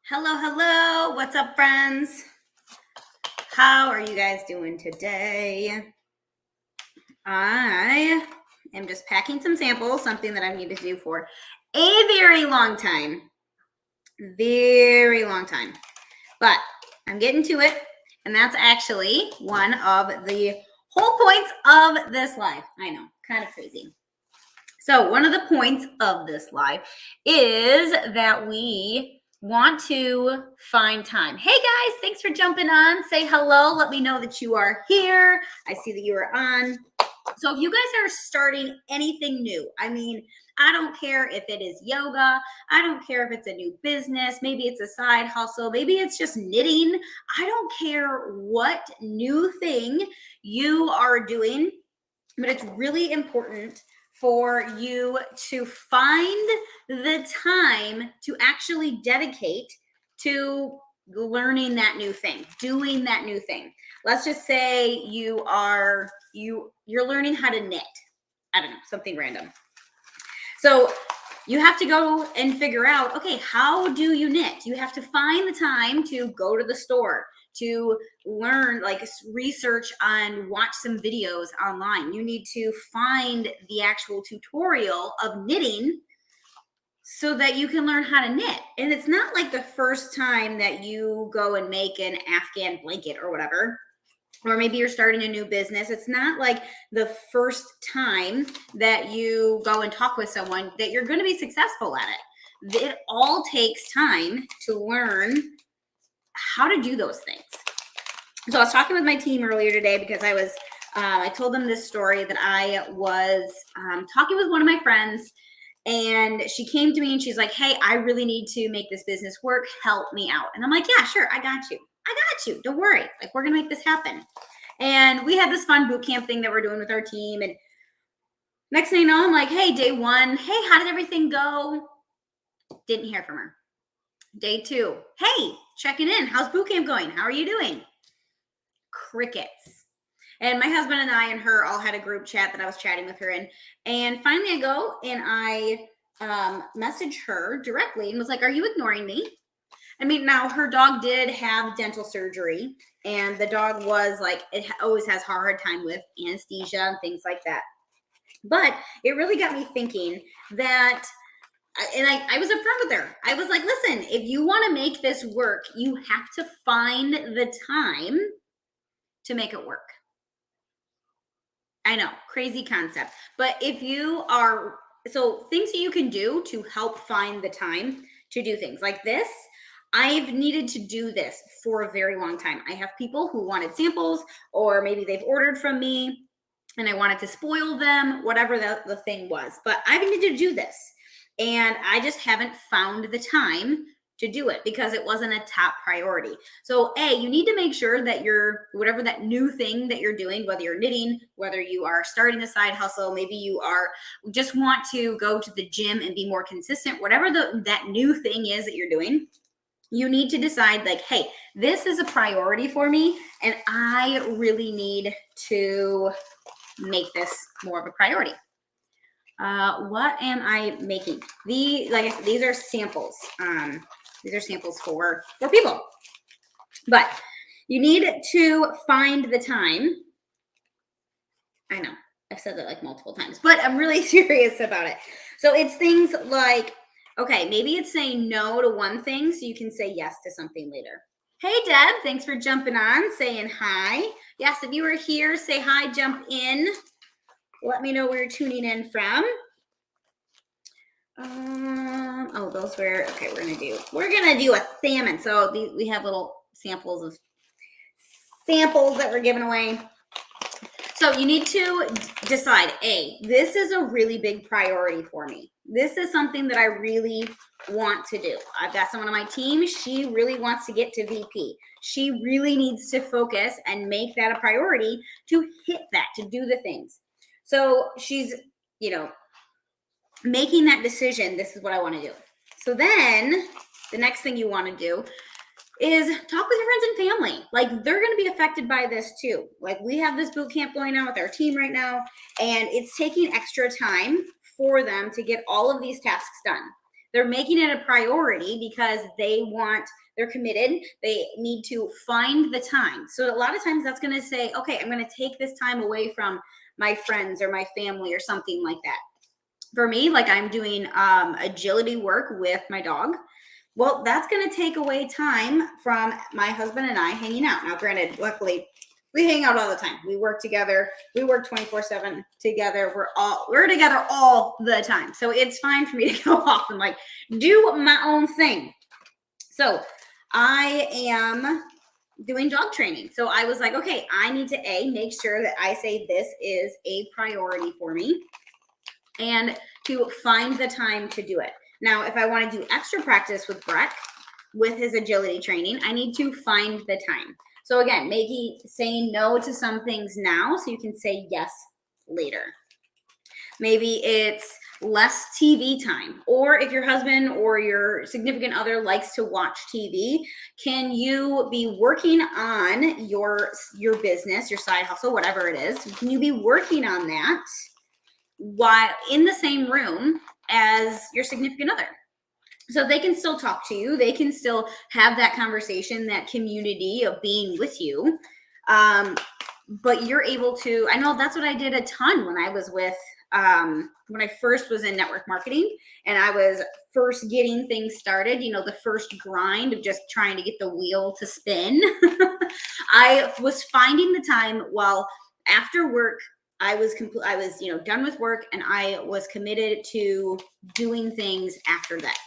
Hello. What's up, friends? How are you guys doing today? I am just packing some samples, something that I need to do for a very long time. But I'm getting to it, and that's actually one of the whole points of this live. I know, kind of crazy. So one of the points of this live is that we want to find time. Hey guys, thanks for jumping on. Say hello. Let me know that you are here. I see that you are on. So if you guys are starting anything new, I don't care if it is yoga. I don't care if it's a new business. Maybe it's a side hustle. Maybe it's just knitting. I don't care what new thing you are doing, but it's really important for you to find the time to actually dedicate to learning that new thing, doing that new thing. Let's just say you're learning how to knit. I don't know, something random. So you have to go and figure out, okay, how do you knit? You have to find the time to go to the store, to learn, like research on, watch some videos online. You need to find the actual tutorial of knitting so that you can learn how to knit. And it's not like the first time that you go and make an Afghan blanket or whatever, or maybe you're starting a new business. It's not like the first time that you go and talk with someone that you're going to be successful at it. It all takes time to learn how to do those things. So I was talking with my team earlier today because I told them this story that I was talking with one of my friends, and she came to me and she's like, hey, I really need to make this business work. Help me out. And I'm like, yeah, sure. I got you. Don't worry. Like, we're going to make this happen. And we had this fun boot camp thing that we're doing with our team. And next thing you know, I'm like, hey, day one, hey, how did everything go? Didn't hear from her. Day two, hey, checking in. How's boot camp going? How are you doing? Crickets. And my husband and I and her all had a group chat that I was chatting with her in. And finally I go and I message her directly and was like, are you ignoring me? Now her dog did have dental surgery, and the dog was like, it always has a hard time with anesthesia and things like that. But it really got me thinking that, and I was upfront with her. I was like, listen, if you want to make this work, you have to find the time to make it work. I know, crazy concept. But if you are, so things that you can do to help find the time to do things like this. I've needed to do this for a very long time. I have people who wanted samples, or maybe they've ordered from me and I wanted to spoil them, whatever the thing was. But I've needed to do this, and I just haven't found the time to do it because it wasn't a top priority. So you need to make sure that whatever that new thing that you're doing, whether you're knitting, whether you are starting a side hustle, maybe you are just want to go to the gym and be more consistent, whatever that new thing is that you're doing, you need to decide, like, hey, this is a priority for me, and I really need to make this more of a priority. What am I making? Like I said, these are samples. These are samples for people. But you need to find the time. I know, I've said that like multiple times, but I'm really serious about it. So it's things like, okay, maybe it's saying no to one thing so you can say yes to something later. Hey, Deb, thanks for jumping on, saying hi. Yes, if you are here, say hi, jump in. Let me know where you're tuning in from. Those were, okay, we're gonna do a salmon. So we have little samples that we're giving away. So you need to decide, this is a really big priority for me. This is something that I really want to do. I've got someone on my team. She really wants to get to VP. She really needs to focus and make that a priority to hit that, to do the things. So she's, making that decision. This is what I want to do. So then the next thing you want to do is talk with your friends and family. Like, they're going to be affected by this too. Like, we have this boot camp going on with our team right now, and it's taking extra time for them to get all of these tasks done. They're making it a priority because they're committed. They need to find the time. So a lot of times that's going to say, okay, I'm going to take this time away from my friends or my family or something like that. For me, like I'm doing agility work with my dog. Well, that's going to take away time from my husband and I hanging out. Now, granted, luckily, we hang out all the time. We work together. We work 24/7 together. We're together all the time. So it's fine for me to go off and like do my own thing. So I am doing dog training. So I was like, okay, I need to make sure that I say this is a priority for me and to find the time to do it. Now, if I want to do extra practice with Breck, with his agility training, I need to find the time. So again, maybe saying no to some things now so you can say yes later. Maybe it's less TV time. Or if your husband or your significant other likes to watch TV, can you be working on your business, your side hustle, whatever it is? Can you be working on that while in the same room as your significant other? So they can still talk to you. They can still have that conversation, that community of being with you. But you're able to, I know that's what I did a ton when I was with, when I first was in network marketing and I was first getting things started, the first grind of just trying to get the wheel to spin. I was finding the time while after work, I was done with work and I was committed to doing things after that.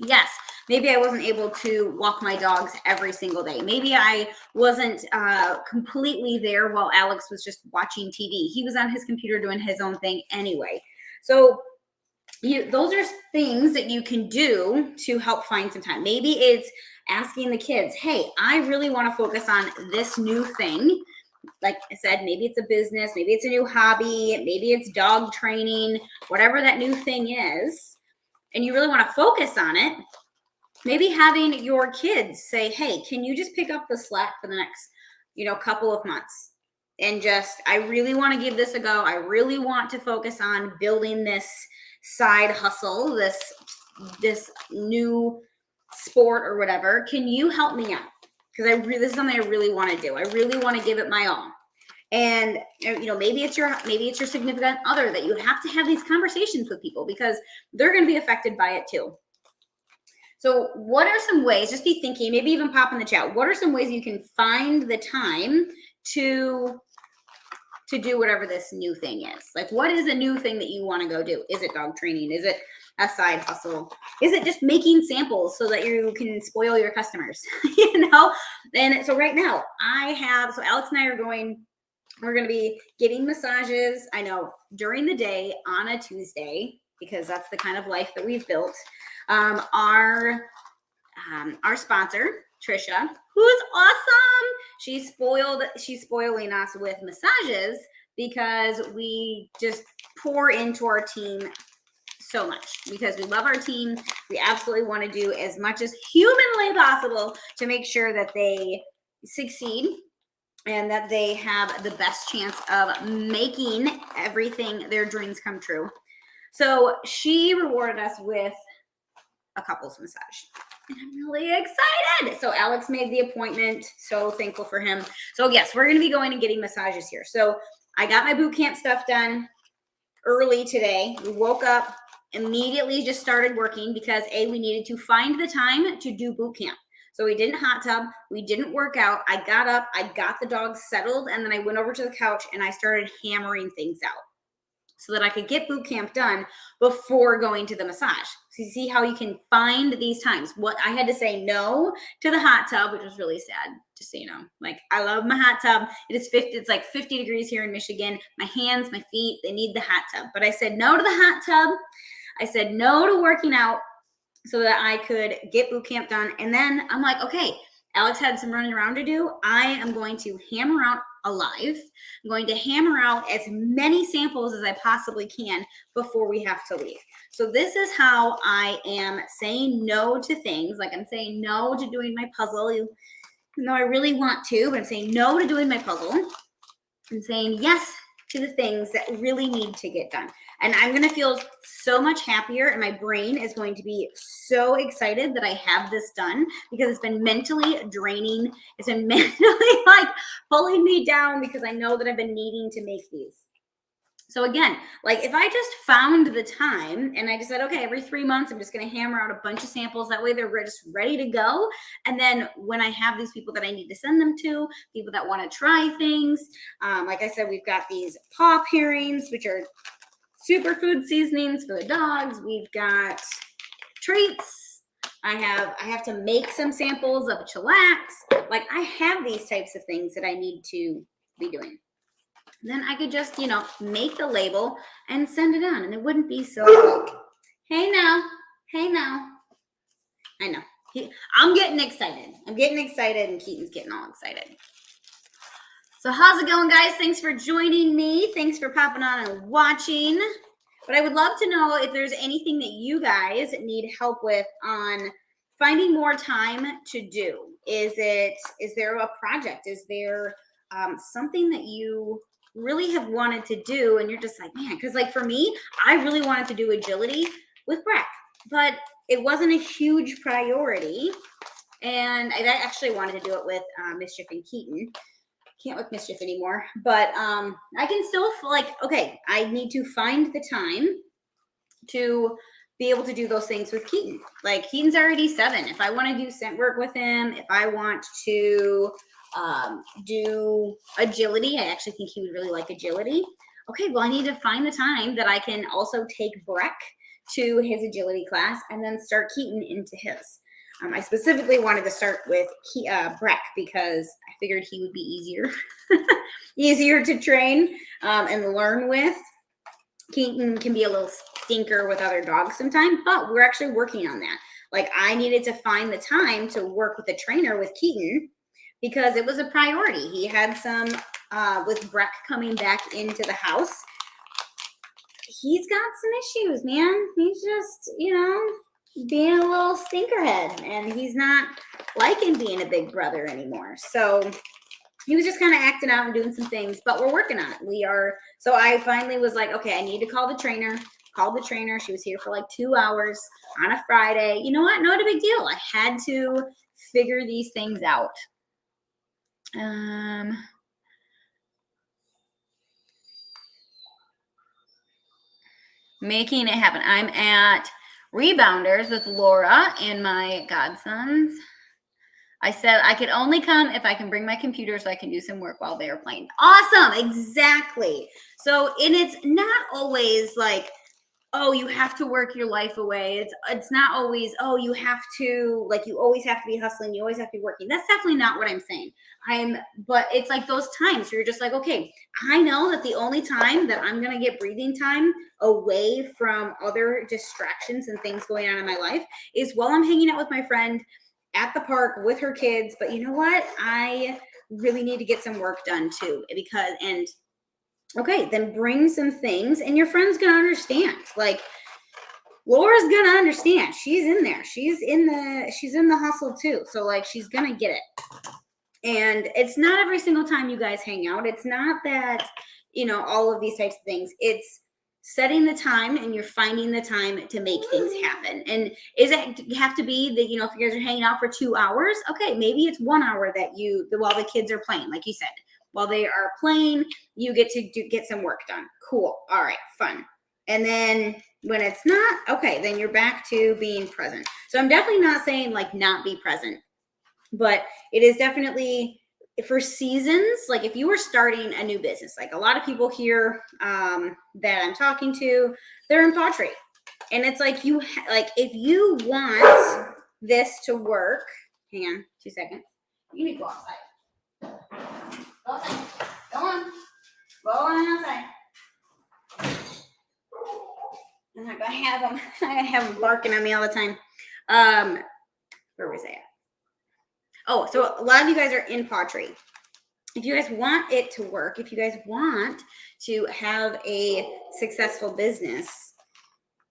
Yes, maybe I wasn't able to walk my dogs every single day. Maybe I wasn't completely there while Alex was just watching TV. He was on his computer doing his own thing anyway. So those are things that you can do to help find some time. Maybe it's asking the kids, hey, I really want to focus on this new thing. Like I said, maybe it's a business, maybe it's a new hobby, maybe it's dog training, whatever that new thing is, and you really want to focus on it. Maybe having your kids say, hey, can you just pick up the slack for the next, couple of months? And I really want to give this a go. I really want to focus on building this side hustle, this new sport or whatever. Can you help me out? Because this is something I really want to do. I really want to give it my all. And maybe it's your significant other that you have to have these conversations with people because they're going to be affected by it too. So what are some ways, just be thinking, maybe even pop in the chat, what are some ways you can find the time to do whatever this new thing is? Like, what is a new thing that you want to go do? Is it dog training? Is it a side hustle? Is it just making samples so that you can spoil your customers? And so right now so Alex and I we're going to be getting massages. I know during the day on a Tuesday, because that's the kind of life that we've built. Our sponsor, Trisha, who's awesome. She's spoiling us with massages because we just pour into our team so much because we love our team. We absolutely want to do as much as humanly possible to make sure that they succeed and that they have the best chance of making everything, their dreams come true. So she rewarded us with a couples massage. And I'm really excited. So Alex made the appointment. So thankful for him. So yes, we're going to be going and getting massages here. So I got my boot camp stuff done early today. We woke up, immediately just started working because we needed to find the time to do boot camp. So we didn't hot tub. We didn't work out. I got up, I got the dogs settled, and then I went over to the couch and I started hammering things out so that I could get boot camp done before going to the massage. So you see how you can find these times. What I had to say no to the hot tub, which was really sad, just so you know. Like, I love my hot tub. It's like 50 degrees here in Michigan. My hands, my feet, they need the hot tub. But I said no to the hot tub. I said no to working out so that I could get boot camp done. And then I'm like, okay, Alex had some running around to do. I am going to hammer out alive. I'm going to hammer out as many samples as I possibly can before we have to leave. So this is how I am saying no to things. Like, I'm saying no to doing my puzzle, even though I really want to, but I'm saying no to doing my puzzle. I'm saying yes to the things that really need to get done. And I'm going to feel so much happier, and my brain is going to be so excited that I have this done, because it's been mentally draining. It's been mentally like pulling me down, because I know that I've been needing to make these. So again, like if I just found the time and I just said, okay, every 3 months, I'm just going to hammer out a bunch of samples. That way they're just ready to go. And then when I have these people that I need to send them to, people that want to try things, like I said, we've got these paw pairings, which are superfood seasonings for the dogs. We've got treats. I have to make some samples of chillax. Like I have these types of things that I need to be doing. Then I could just, make the label and send it on, and it wouldn't be so like, hey now. I know. I'm getting excited. And Keaton's getting all excited. So how's it going, guys? Thanks for joining me. Thanks for popping on and watching. But I would love to know if there's anything that you guys need help with on finding more time to do. Is there a project? Is there something that you really have wanted to do, and you're just like, man, because like for me, I really wanted to do agility with Breck, but it wasn't a huge priority, and I actually wanted to do it with Mischief and Keaton. Can't with Mischief anymore, but I can still okay, I need to find the time to be able to do those things with Keaton. Like Keaton's already 7. If I want to do scent work with him, if I want to do agility, I actually think he would really like agility. Okay, well, I need to find the time that I can also take Breck to his agility class and then start Keaton into his. I specifically wanted to start with Breck because I figured he would be easier to train and learn with. Keaton can be a little stinker with other dogs sometimes, but we're actually working on that. Like I needed to find the time to work with a trainer with Keaton because it was a priority. He had some, with Breck coming back into the house, he's got some issues, man. He's just, being a little stinkerhead, and he's not liking being a big brother anymore. So he was just kind of acting out and doing some things, but we're working on it. So I finally was like, okay, I need to call the trainer. Called the trainer. She was here for like 2 hours on a Friday. You know what? Not a big deal. I had to figure these things out. Making it happen. I'm at Rebounders with Laura and my godsons. I said I could only come if I can bring my computer so I can do some work while they are playing. Awesome. Exactly. So, and it's not always like, oh, you have to work your life away. It's not always, oh, you have to, like, you always have to be hustling. You always have to be working. That's definitely not what I'm saying. But it's like those times where you're just like, okay, I know that the only time that I'm going to get breathing time away from other distractions and things going on in my life is while I'm hanging out with my friend at the park with her kids. But you know what? I really need to get some work done too, okay, then bring some things and your friend's going to understand. Like Laura's going to understand. She's in there. She's in the hustle too. So like, she's going to get it. And it's not every single time you guys hang out. It's not that, all of these types of things. It's setting the time and you're finding the time to make things happen. And is it have to be that, if you guys are hanging out for 2 hours, okay, maybe it's 1 hour while the kids are playing, like you said. While they are playing, you get to get some work done. Cool. All right, fun. And then when it's not, okay, then you're back to being present. So I'm definitely not saying like not be present, but it is definitely for seasons. Like if you were starting a new business, like a lot of people here that I'm talking to, they're in pottery. And it's like if you want this to work, hang on 2 seconds. You need to go outside. Go outside. Go on. Go on outside. I'm not gonna have them. I have them barking at me all the time. Where was I at? Oh, so a lot of you guys are in pottery. If you guys want it to work, if you guys want to have a successful business,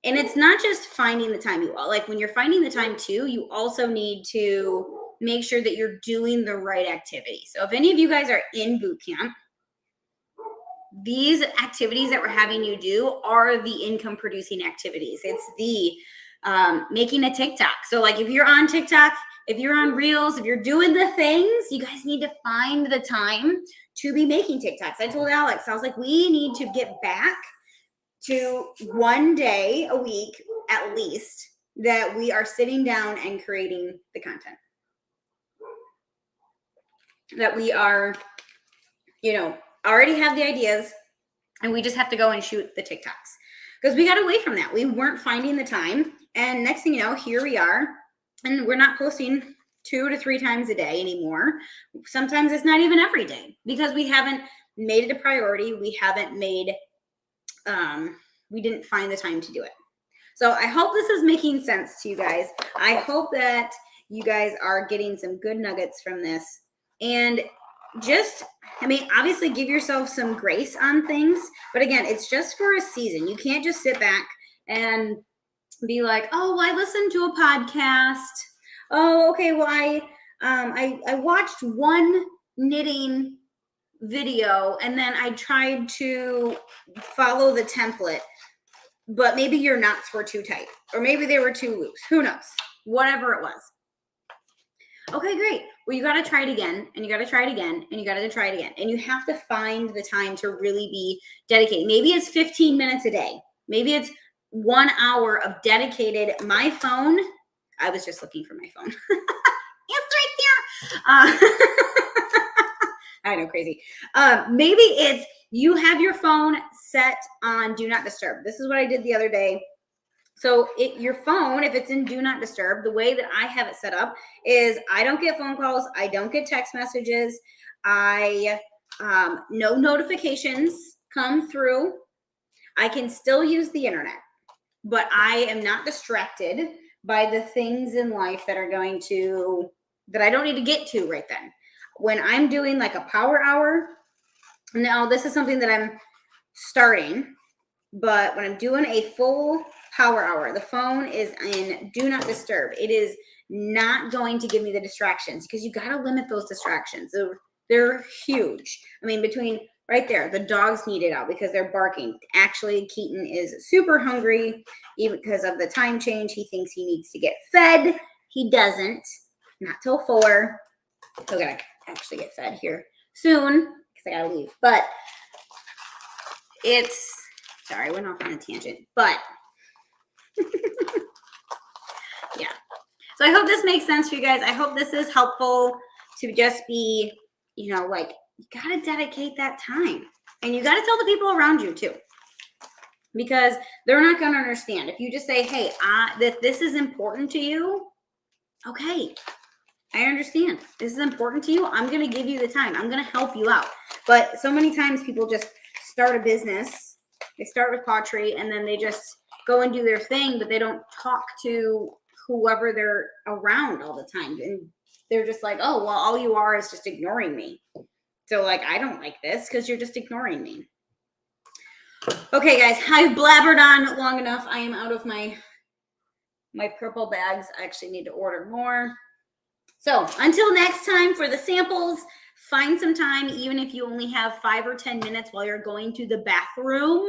and it's not just finding the time. When you're finding the time too, you also need to make sure that you're doing the right activity. So if any of you guys are in boot camp, these activities that we're having you do are the income producing activities. It's the making a TikTok. So like if you're on TikTok, if you're on Reels, if you're doing the things, you guys need to find the time to be making TikToks. I told Alex, I was like, we need to get back to one day a week at least that we are sitting down and creating the content. That we are, already have the ideas and we just have to go and shoot the TikToks. Because we got away from that. We weren't finding the time. And next thing you know, here we are. And we're not posting 2 to 3 times a day anymore. Sometimes it's not even every day because we haven't made it a priority. We haven't made, we didn't find the time to do it. So I hope this is making sense to you guys. I hope that you guys are getting some good nuggets from this. And just, obviously give yourself some grace on things. But again, it's just for a season. You can't just sit back and be like, oh, I listened to a podcast. Oh, okay. Well, I watched one knitting video and then I tried to follow the template, but maybe your knots were too tight or maybe they were too loose. Who knows? Whatever it was. Okay, great. Well, you got to try it again and you got to try it again and you got to try it again. And you have to find the time to really be dedicated. Maybe it's 15 minutes a day. Maybe it's 1 hour of dedicated. My phone, I was just looking for my phone. It's right there. I know, crazy. Maybe it's you have your phone set on do not disturb. This is what I did the other day. So your phone, if it's in do not disturb, the way that I have it set up is I don't get phone calls. I don't get text messages. No notifications come through. I can still use the internet, but I am not distracted by the things in life that I don't need to get to right then. When I'm doing like a power hour, now this is something that I'm starting, but when I'm doing a full power hour, the phone is in do not disturb. It is not going to give me the distractions because you got to limit those distractions. They're huge. Between right there, the dogs need it out because they're barking. Actually, Keaton is super hungry even because of the time change. He thinks he needs to get fed. He doesn't. Not till 4. He'll gotta actually get fed here soon because I gotta leave. But sorry, I went off on a tangent. But yeah. So I hope this makes sense for you guys. I hope this is helpful to just be, you got to dedicate that time. And you got to tell the people around you too. Because they're not going to understand. If you just say, hey, that this is important to you, okay, I understand. This is important to you. I'm going to give you the time. I'm going to help you out. But so many times people just start a business. They start with pottery and then they just go and do their thing, but they don't talk to whoever they're around all the time. And they're just like, oh, well, all you are is just ignoring me. So I don't like this because you're just ignoring me. Okay, guys, I've blabbered on long enough. I am out of my purple bags. I actually need to order more. So until next time for the samples, find some time, even if you only have 5 or 10 minutes while you're going to the bathroom,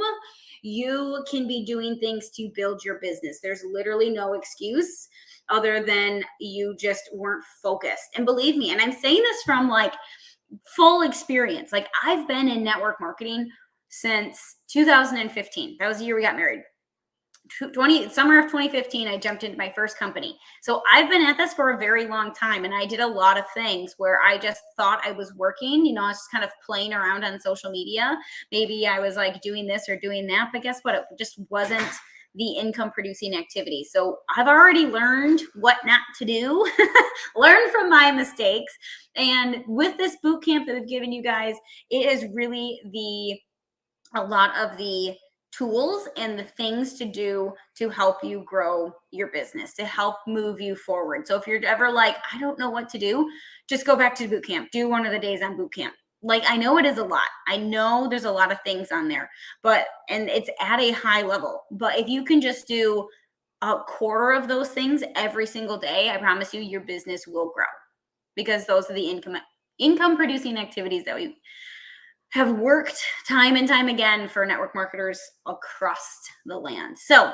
you can be doing things to build your business. There's literally no excuse other than you just weren't focused. And believe me, and I'm saying this from full experience. I've been in network marketing since 2015. That was the year we got married. Summer of 2015, I jumped into my first company. So I've been at this for a very long time. And I did a lot of things where I just thought I was working, I was just kind of playing around on social media. Maybe I was doing this or doing that, but guess what? It just wasn't the income producing activity. So I've already learned what not to do, learn from my mistakes. And with this boot camp that I've given you guys, it is really a lot of the tools and the things to do to help you grow your business, to help move you forward. So if you're ever I don't know what to do, just go back to boot camp. Do one of the days on boot camp. I know it is a lot. I know there's a lot of things on there, and it's at a high level. But if you can just do a quarter of those things every single day, I promise you your business will grow because those are the income producing activities that have worked time and time again for network marketers across the land. So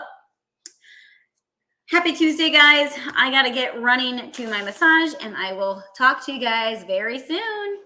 happy Tuesday, guys. I got to get running to my massage, and I will talk to you guys very soon.